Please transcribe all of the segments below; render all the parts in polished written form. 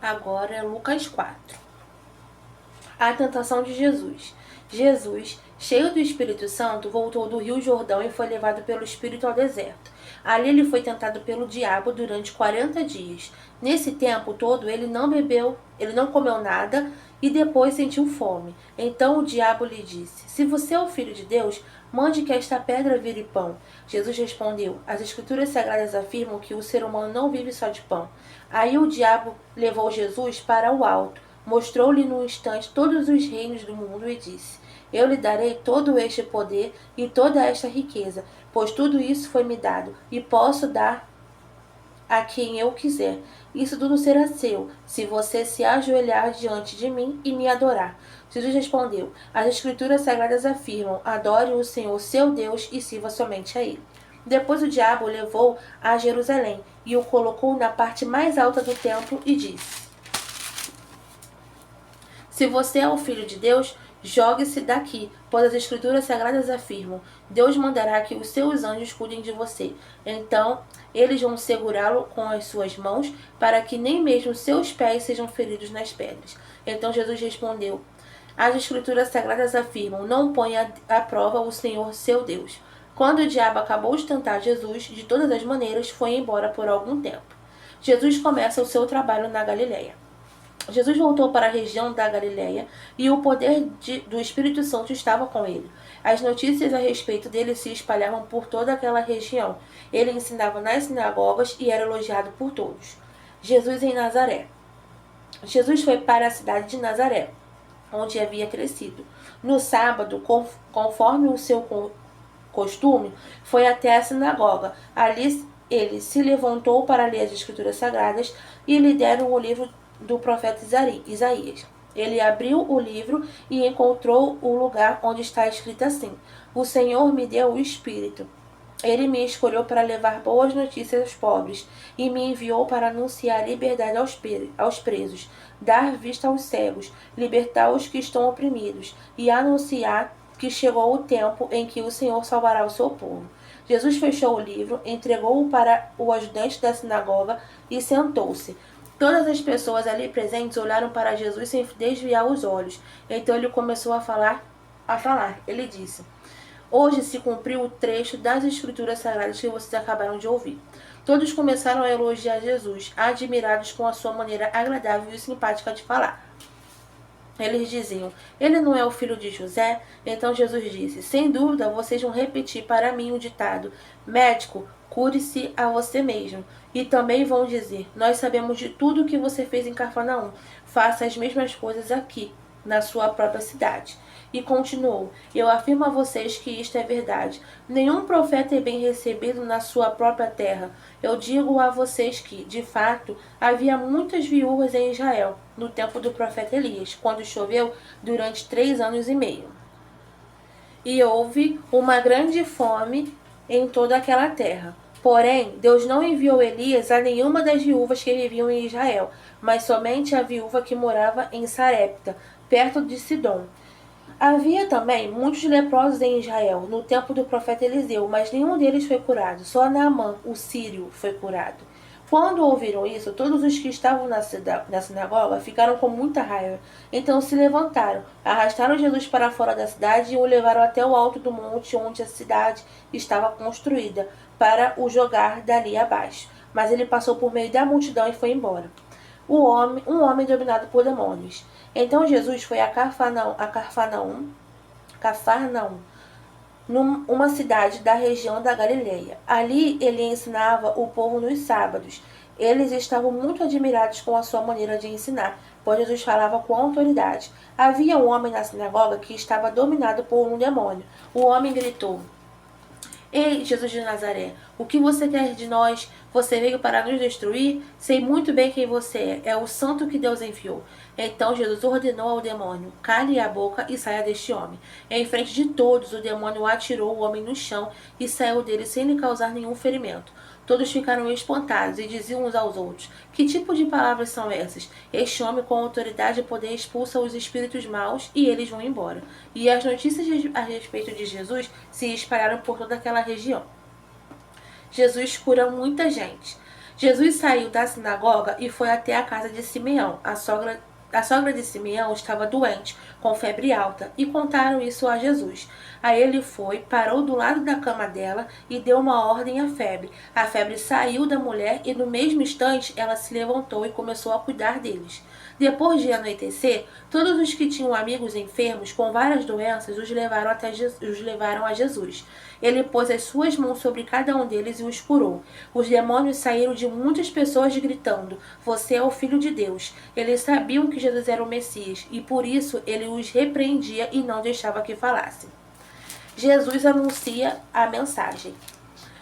Agora é Lucas 4. A tentação de Jesus. Jesus, cheio do Espírito Santo, voltou do Rio Jordão e foi levado pelo Espírito ao deserto. Ali ele foi tentado pelo diabo durante 40 dias. Nesse tempo todo ele não bebeu, ele não comeu nada e depois sentiu fome. Então o diabo lhe disse: Se você é o filho de Deus, mande que esta pedra vire pão. Jesus respondeu: As Escrituras Sagradas afirmam que o ser humano não vive só de pão. Aí o diabo levou Jesus para o alto, mostrou-lhe num instante todos os reinos do mundo e disse: Eu lhe darei todo este poder e toda esta riqueza, pois tudo isso foi me dado, e posso dar a quem eu quiser. Isso tudo será seu, se você se ajoelhar diante de mim e me adorar. Jesus respondeu: As Escrituras Sagradas afirmam: Adore o Senhor seu Deus e sirva somente a Ele. Depois o diabo o levou a Jerusalém e o colocou na parte mais alta do templo e disse: Se você é o Filho de Deus, jogue-se daqui, pois as Escrituras Sagradas afirmam: Deus mandará que os seus anjos cuidem de você. Então, eles vão segurá-lo com as suas mãos, para que nem mesmo seus pés sejam feridos nas pedras. Então Jesus respondeu: As Escrituras Sagradas afirmam: Não ponha à prova o Senhor seu Deus. Quando o diabo acabou de tentar Jesus, de todas as maneiras, foi embora por algum tempo. Jesus começa o seu trabalho na Galileia. Jesus voltou para a região da Galileia e o poder do Espírito Santo estava com ele. As notícias a respeito dele se espalhavam por toda aquela região. Ele ensinava nas sinagogas e era elogiado por todos. Jesus em Nazaré. Jesus foi para a cidade de Nazaré, onde havia crescido. No sábado, conforme o seu costume, foi até a sinagoga. Ali ele se levantou para ler as Escrituras Sagradas e lhe deram o livro do profeta Isaías. Ele abriu o livro e encontrou o lugar onde está escrito assim: O Senhor me deu o Espírito. Ele me escolheu para levar boas notícias aos pobres e me enviou para anunciar liberdade aos presos, dar vista aos cegos, libertar os que estão oprimidos e anunciar que chegou o tempo em que o Senhor salvará o seu povo. Jesus fechou o livro, entregou-o para o ajudante da sinagoga e sentou-se. Todas as pessoas ali presentes olharam para Jesus sem desviar os olhos. Então ele começou a falar. Ele disse: Hoje se cumpriu o trecho das Escrituras Sagradas que vocês acabaram de ouvir. Todos começaram a elogiar Jesus, admirados com a sua maneira agradável e simpática de falar. Eles diziam: Ele não é o filho de José? Então Jesus disse: Sem dúvida, vocês vão repetir para mim o ditado: Médico, cure-se a você mesmo. E também vão dizer: Nós sabemos de tudo o que você fez em Cafarnaum. Faça as mesmas coisas aqui, na sua própria cidade. E continuou: Eu afirmo a vocês que isto é verdade. Nenhum profeta é bem recebido na sua própria terra. Eu digo a vocês que, de fato, havia muitas viúvas em Israel, no tempo do profeta Elias, quando choveu durante 3 anos e meio. E houve uma grande fome em toda aquela terra. Porém, Deus não enviou Elias a nenhuma das viúvas que viviam em Israel, mas somente a viúva que morava em Sarepta, perto de Sidom. Havia também muitos leprosos em Israel, no tempo do profeta Eliseu, mas nenhum deles foi curado. Só Naamã, o sírio, foi curado. Quando ouviram isso, todos os que estavam na sinagoga ficaram com muita raiva. Então se levantaram, arrastaram Jesus para fora da cidade e o levaram até o alto do monte onde a cidade estava construída, para o jogar dali abaixo. Mas ele passou por meio da multidão e foi embora. Um homem dominado por demônios. Então Jesus foi a Cafarnaum, uma cidade da região da Galileia. Ali ele ensinava o povo nos sábados. Eles estavam muito admirados com a sua maneira de ensinar, pois Jesus falava com autoridade. Havia um homem na sinagoga que estava dominado por um demônio. O homem gritou: Ei, Jesus de Nazaré, o que você quer de nós? Você veio para nos destruir? Sei muito bem quem você é o santo que Deus enviou. Então Jesus ordenou ao demônio: Cale a boca e saia deste homem. Em frente de todos, o demônio atirou o homem no chão e saiu dele sem lhe causar nenhum ferimento. Todos ficaram espantados e diziam uns aos outros: Que tipo de palavras são essas? Este homem com autoridade e poder expulsa os espíritos maus e eles vão embora. E as notícias a respeito de Jesus se espalharam por toda aquela região. Jesus cura muita gente. Jesus saiu da sinagoga e foi até a casa de Simeão. A sogra de Simeão estava doente, com febre alta, e contaram isso a Jesus. Aí ele foi, parou do lado da cama dela e deu uma ordem à febre. A febre saiu da mulher e no mesmo instante ela se levantou e começou a cuidar deles. Depois de anoitecer, todos os que tinham amigos enfermos com várias doenças os levaram a Jesus. Ele pôs as suas mãos sobre cada um deles e os curou. Os demônios saíram de muitas pessoas gritando: Você é o Filho de Deus. Eles sabiam que Jesus era o Messias e por isso ele os repreendia e não deixava que falassem. Jesus anuncia a mensagem.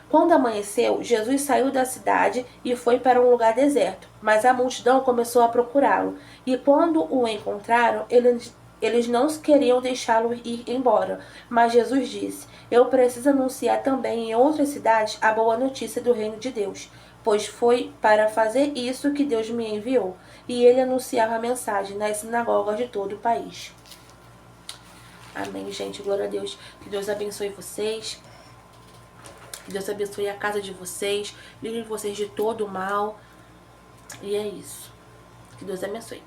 Quando amanheceu, Jesus saiu da cidade e foi para um lugar deserto, mas a multidão começou a procurá-lo, e quando o encontraram, eles não queriam deixá-lo ir embora. Mas Jesus disse: Eu preciso anunciar também em outras cidades a boa notícia do reino de Deus, pois foi para fazer isso que Deus me enviou. E ele anunciava a mensagem nas sinagogas de todo o país. Amém, gente. Glória a Deus. Que Deus abençoe vocês. Que Deus abençoe a casa de vocês. Livre vocês de todo o mal. E é isso. Que Deus abençoe.